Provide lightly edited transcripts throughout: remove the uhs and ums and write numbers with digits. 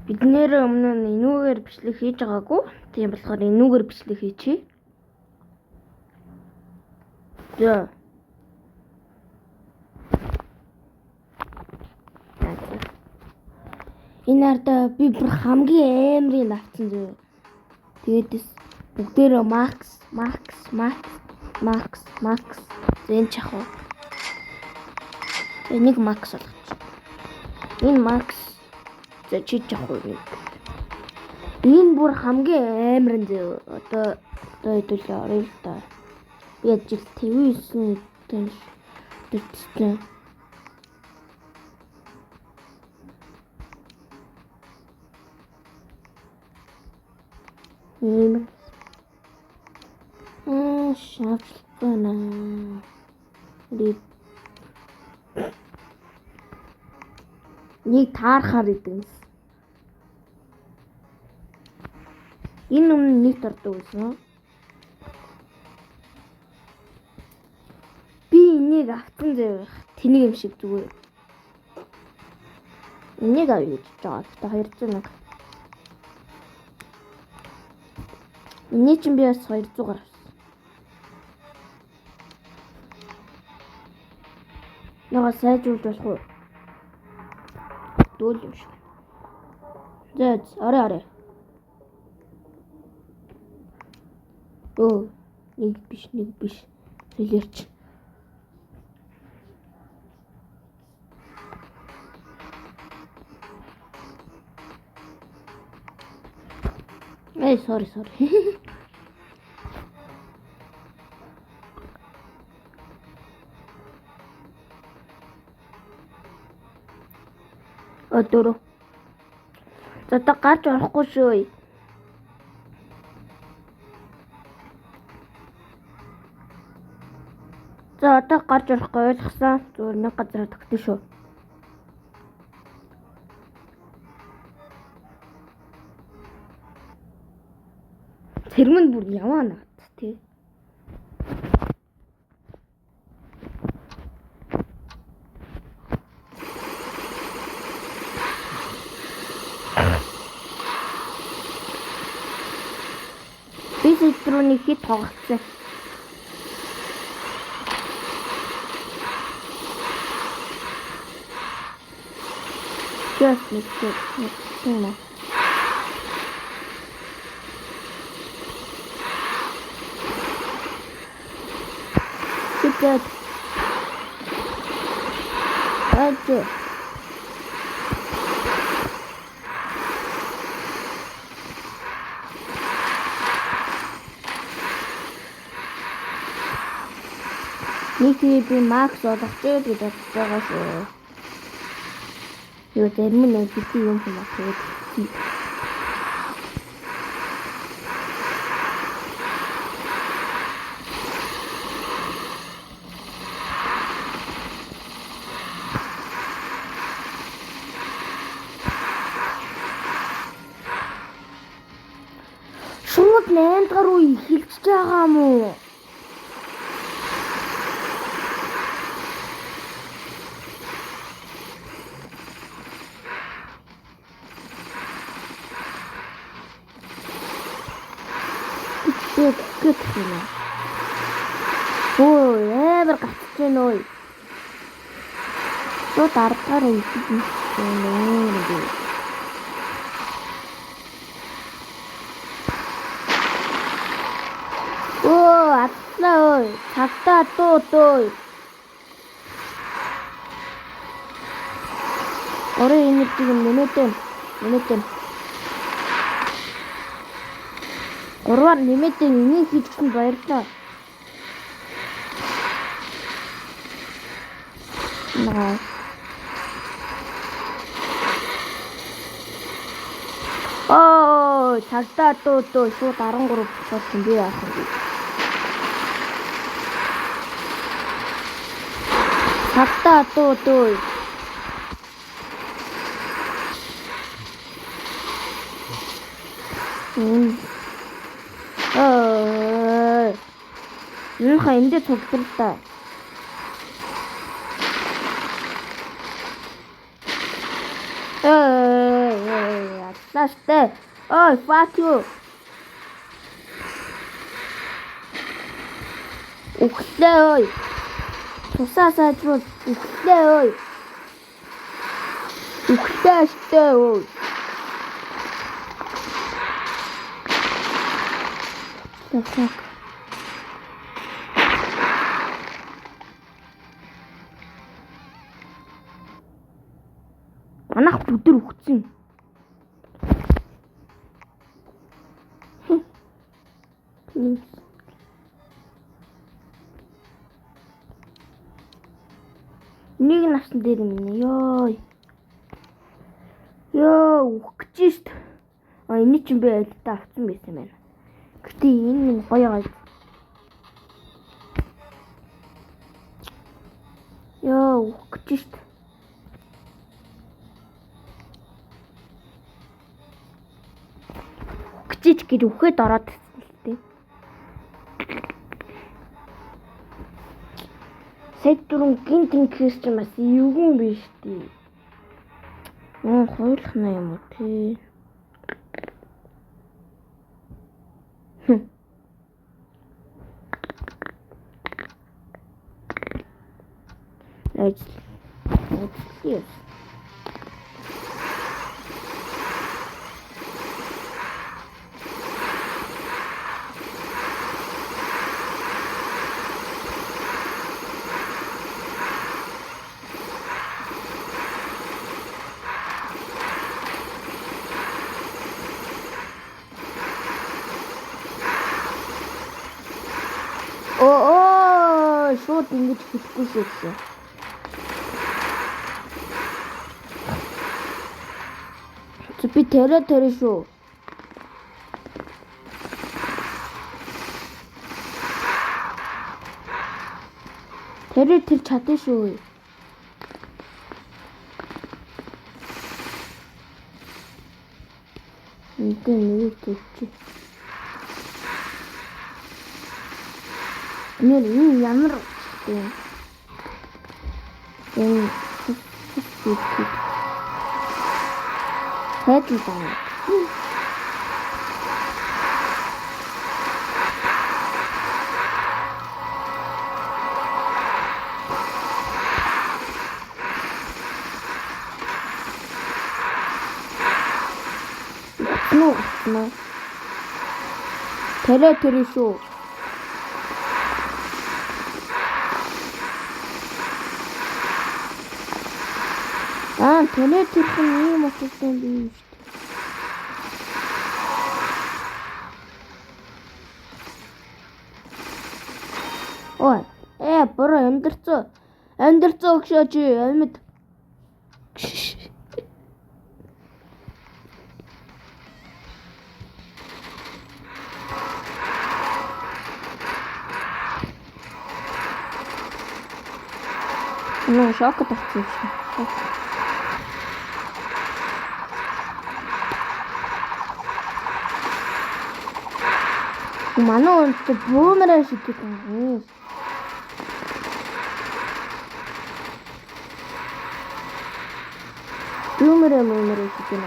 Бид нэр өмнө нь энүүгээр бичлэг хийж байгаагүй. Тийм болохоор энүүгээр бичлэг хийчихье. За. Энэ арда би бүр хамгийн аимрыг авсан зөө. Тэгээд бүгдээрээ Max. Зэн чахав. Энийг Max болгоч. Энэ Max за чи жахгүй юм. Энэ бүр хамгийн амар нь зөө. Одоо хэдүүлээ орё л та. Би ажил TV9 тэнцсэн. Шафлана. Нэг таарахаар идэв. Энэ өмнө нэг дурдаг байсан. Би энийг авсан заяа. Тэнийг юм шиг зүгээр. Энийг авъя гэж байгаа. Та 200 мянга. Энийг чинь би бас 200 авсан. Яга сайжруулж болох уу? Дүүл юм шиг. За арай. Нэг биш. Хэлэрч. Sorry. Дөрөв. За та гарч орохгүй шүү. За одоо гарч орохгүй ойлгосон. Зүгээр нэг газар тагтсан шүү. Тэрмэн бүр яваа наад тий. Би сэтруны хит тоглосон. Just нэг. Good. That's Ники би Max олох гэж байгаа шүү. Юу тэрмэн бити юм шиг байна. Шууд 8 дахь руу эхэлж байгаа юм уу? Good. Эвэр гацж байна уу? Шууд ардгаар идэх юм байна. Атлаа ой. Цагтаа дуу. Орой энэтиг минутын. 3-аар нэмэтэн энийг хийчихсэн баярлалаа. Цагтаа дуу шууд 13 болсон би яах вэ? Цагтаа дуу. Эндээ цогцолтой. Яатай. Ой, fuck you. Үхлээ ой. Тусаа сайжруул. Үхлээ ой. Үхлээ штэ ой. Так. Манайх бүдэр үхсэн. Нэг насан дээр минь ёо. Ёо, үхэж шít. Энэ ч юм бэ альтаа авсан байсан байна. Гэтэ энэ минь гоё гоё. Ёо, үхэж шít. Үхэж гэж үхээд ороод тээ. Сэт дөрөв гинт инкээс ч бас эвгүй биш тий. Хойлох на юм уу тий. Yes. Шууд ингэж хэлэхгүй шүү. Би тэрэ шүү. Тэр чадсан шүү. Энд нэг төч. Нэр ямар юм. Хэдэн байна. Ну. Тэр шүү. Тэр юм утсан юм шүү. Ой, буруу амьдэрцөө өгшөөч амьд. Ну, шока тавьчих. Манай өнтө бүүмэрэ шидэг юм. Бүүмэрэ шидэг юм.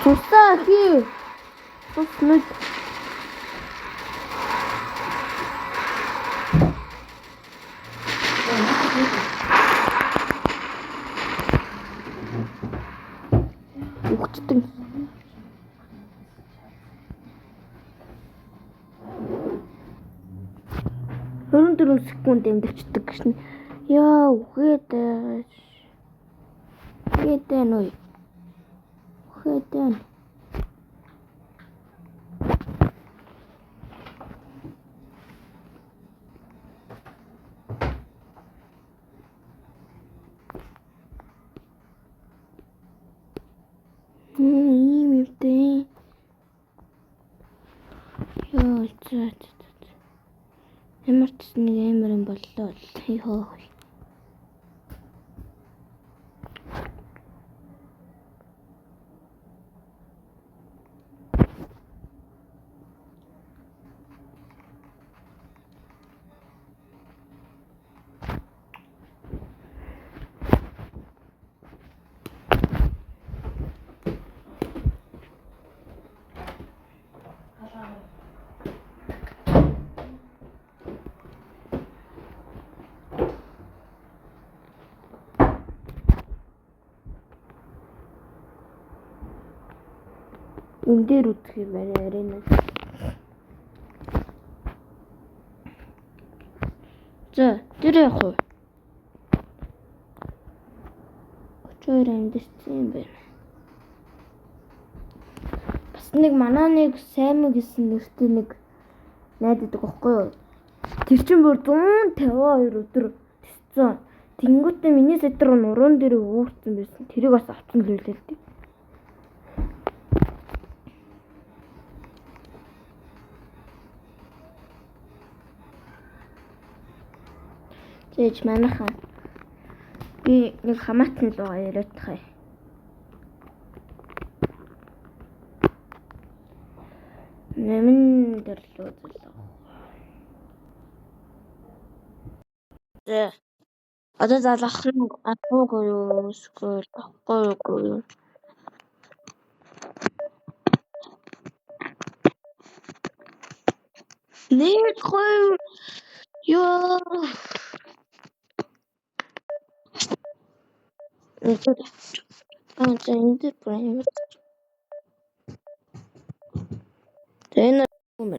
Тусаа хий. Тус. Ухтдаг. Хөрөн 4 секунд амьдчдаг гэсэн. Яа, үхээд. Үхээд нөө. Хэдэн имэвтэй ёо ямар ч нэг амир юм боллоо. Йоо. энэ дээр үзэх юм байна арена. За тэр яг хуу 32 амьдсан юм байна. Бас нэг манаа нэг сайн гэсэн нэртэй нэг найддаг байхгүй юу? Тэр чинь бүр 152 өдөр тисцэн. Тэнгүүтээ миний сайтар руу нуруунд дээр үүрсэн байсан. Тэрийг бас авсан л үлээ л дээ. Зээж манайхан би нэг хамаатны лугаа яриад тахай. Нэмэн дэрлүү зэлээ. За. Одоо залах нь авахгүй юу? Эсвэл авахгүй юу? Нэг хоёр ёо. За энэ дээр прайм. Тэнэ юм.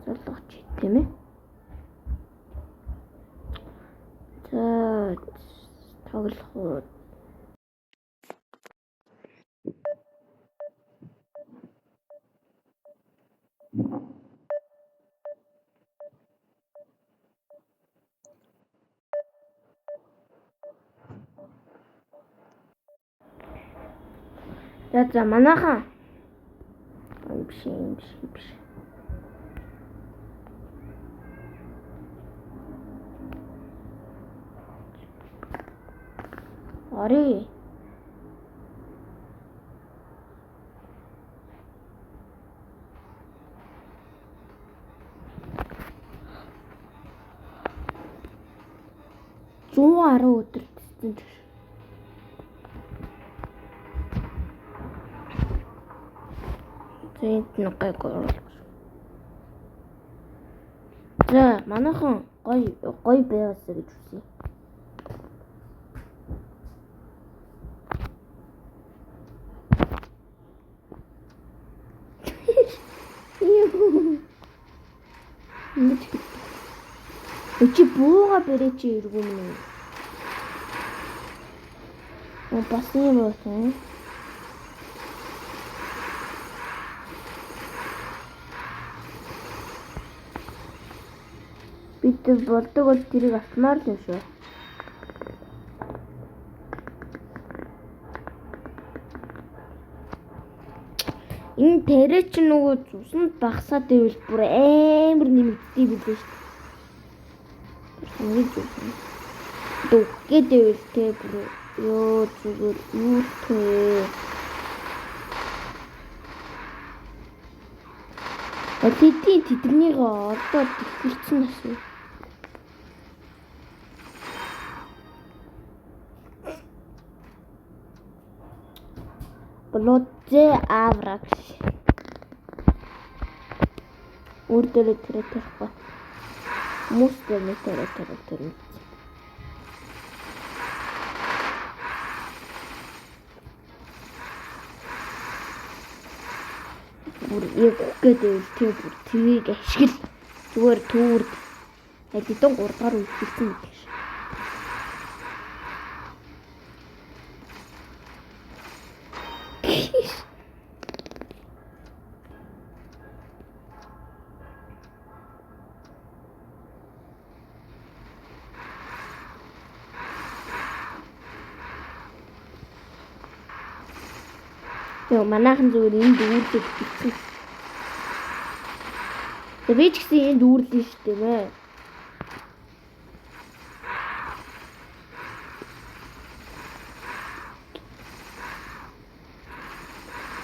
Залууч тийм ээ. За тоглох. За манайхан биш. Ари. Зүүн 10 өдөр гэсэн. Энд нэг гой. За манайхан гой байгаасаа гэж үсэ. Чи бууга бэрэж иргүүм нэ. Бас юм байна. Бид болдог бол тэрийг автмаар л юм шүү. Энэ тэрэ чи нөгөө цуснд багсаад ивэл бүр амар нэмэгддэг билээ шүү. Нэг юм. Дөггээд ивэл тэ бүр ёо зүгээр юу тээ. Тэднийг одоо дэлгэрсэн асуу. Блодзе аврагш. Үрдэлэ тэрэтэрхэ. Мустэлэ тэрэтэрэтэр. Бүр яг гэдэг тэр тгийг ашигла зүгээр түүрд хэдэн 3 дахь үлдсэн гэдэг ш. Яа манайхан зүгээр энд дүүрлээд бичсэн. Би ч гэсэн энд дүүрлээ шүү дээ мэ.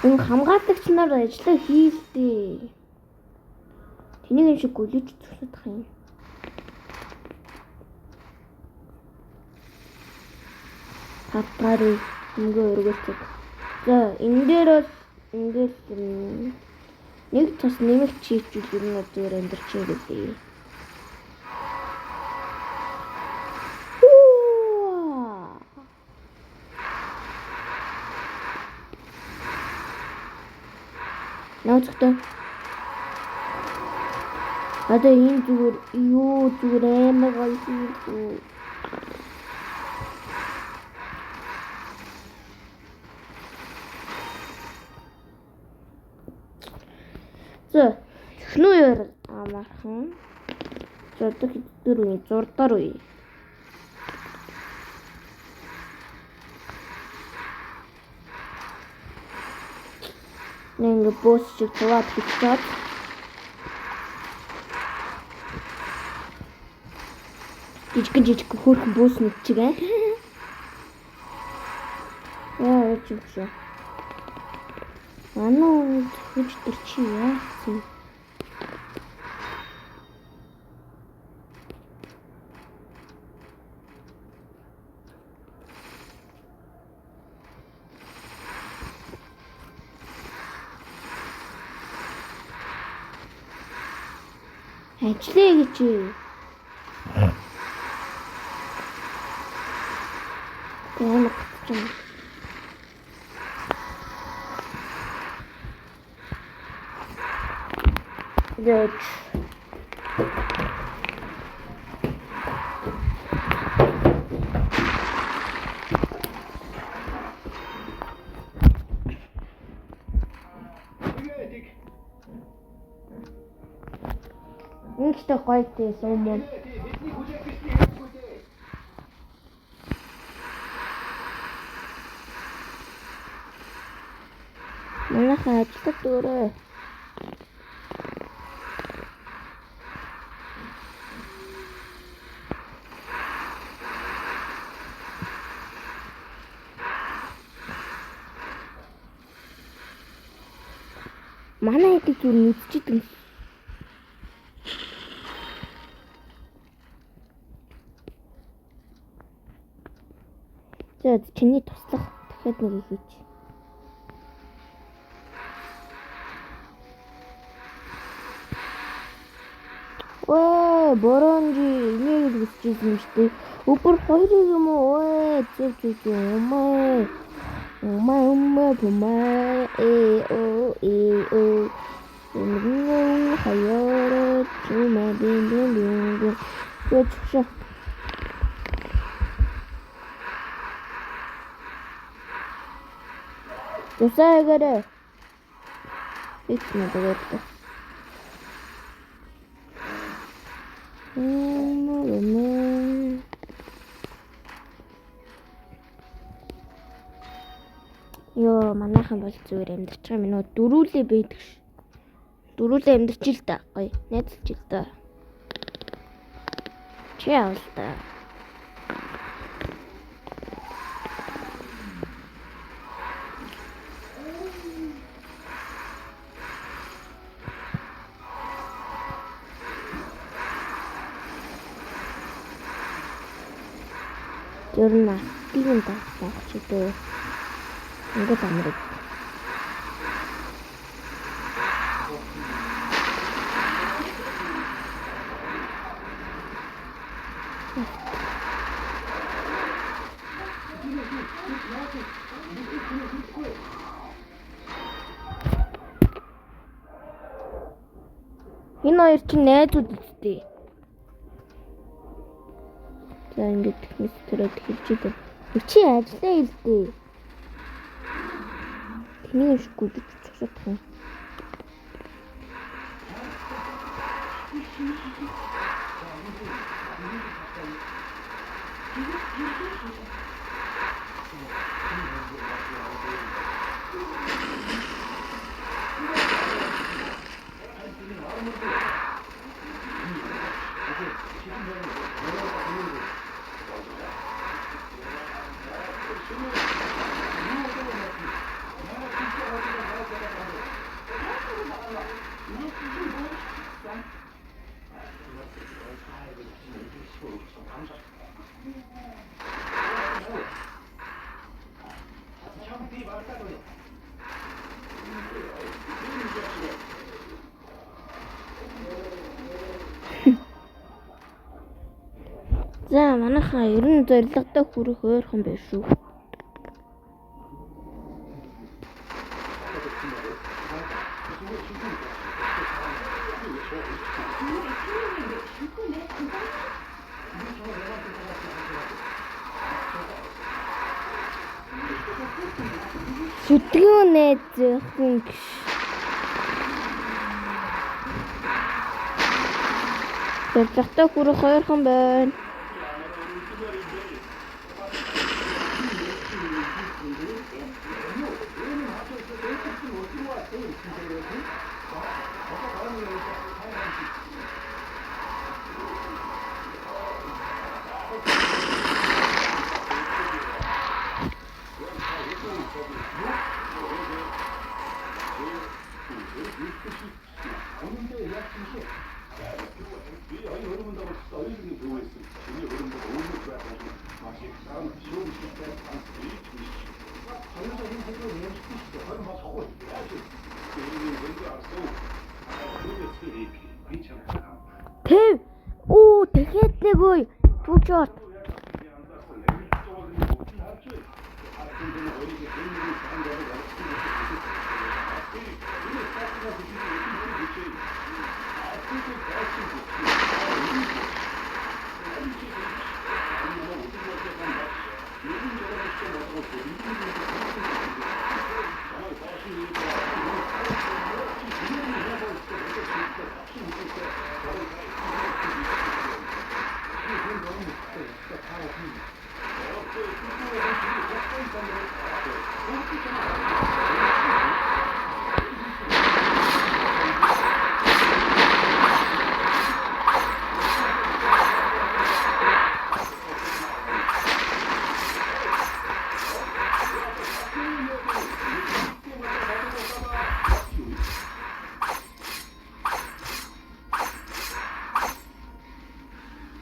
Энэ хамгаалагч нар ажиллаа хийлдээ. Тэнийг юм шиг гүлэж зүсэх юм. Хатгари ингээ өргөцөг. За энэ дээр бол ингээд нэг тас нэмэлт чийчүүл ер нь зүгээр амьдэрч байгаа. Яоцтой. Одоо энэ зүгээр амар гоё хийлгүй. За, эхнүү яар амархан. За, одоо хэддэр үе, 6 дахь үе. Нэг босс шиг туваад хийчихээд жижиг хөөрхөн босс нэг чиг аа. Яа ч юм. Анаа гэж төрчи яа. Ажлаа гэж. Ямар ч юм. Дэч. Ինչтэй гойтой сумон. Манайхаа ажиллах дөрөө. Манай эдийг зүр нүдчихэд. За чиний туслах дахиад нэг хийч. Ой, боронжи нэг үсчихсэн юм шүү дээ. Өдөр хоёрыг юм уу? Ой, зүг умаа. Умаа оо. Нэг хаяа чимээ бин. Өчшөө. Тэсэгэрэ. Итнэ дээрээ. Йоо, манайхан бол зүгээр амьдарч байгаа минь дөрүүлээ байдаг ш. Дөрүүлээ амьдарч л да. Гоё. Найдалж л да. Чи яавал та. Жирна тийм таах ч дээ. Ингээд амрыг. Энэ хоёр чинь найзууд үстэй. За ингээд техник төрөд хэлж идэв. Чи ажиллаа хэлдээ. Тэний шиг гүдэж цогцох юм. За манайхаа ер нь зорилготой хүрэх ойрхон байв шүү. Зүтгэн найзын гиш. Зорилготой хүрэх 2 хан байна. Тэв. Оо, тэгэхэд нэг үй. Түүчээд.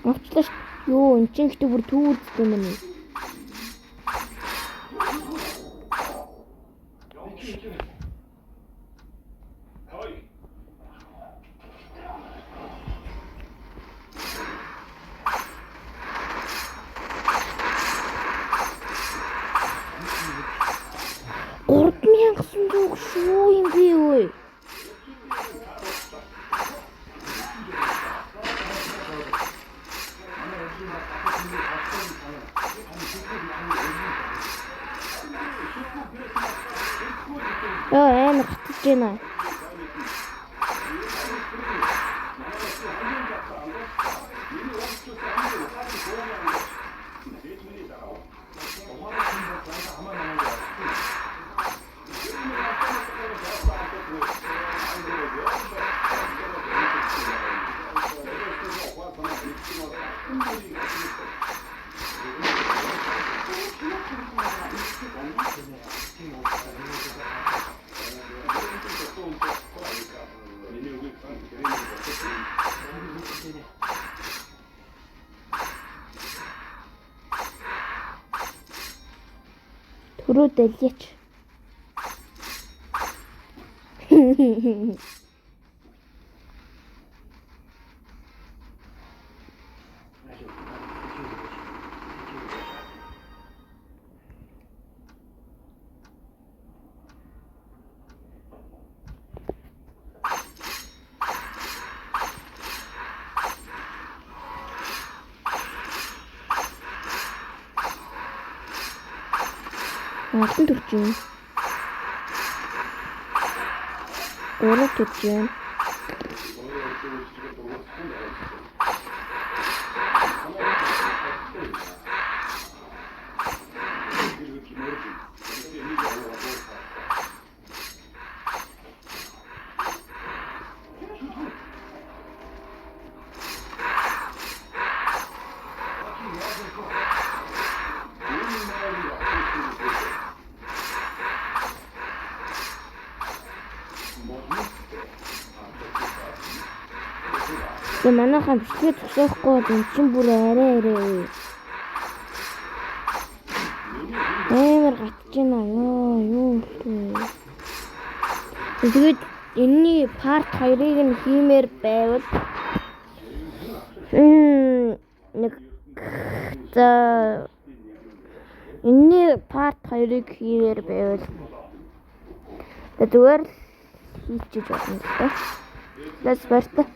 Авчлаа ш. Йоо, энэ чинь ихтэй бүр түүцтэй юм байна. Шүү юм би ой. Амар хатж байна. Түрүү дэлгийч. Алтан төрж юм. Өөрөө төрж юм. Тэг манайхан бичлэгээ зогсоохгүй энэ чинь бүр арай үе. Амар гатж байна юу. Тэгээд энэний part 2-ыг нь хиймээр байвал нэг за энэний part 2-ыг хиймээр байвал зүгээр хийчих болно. Let's start.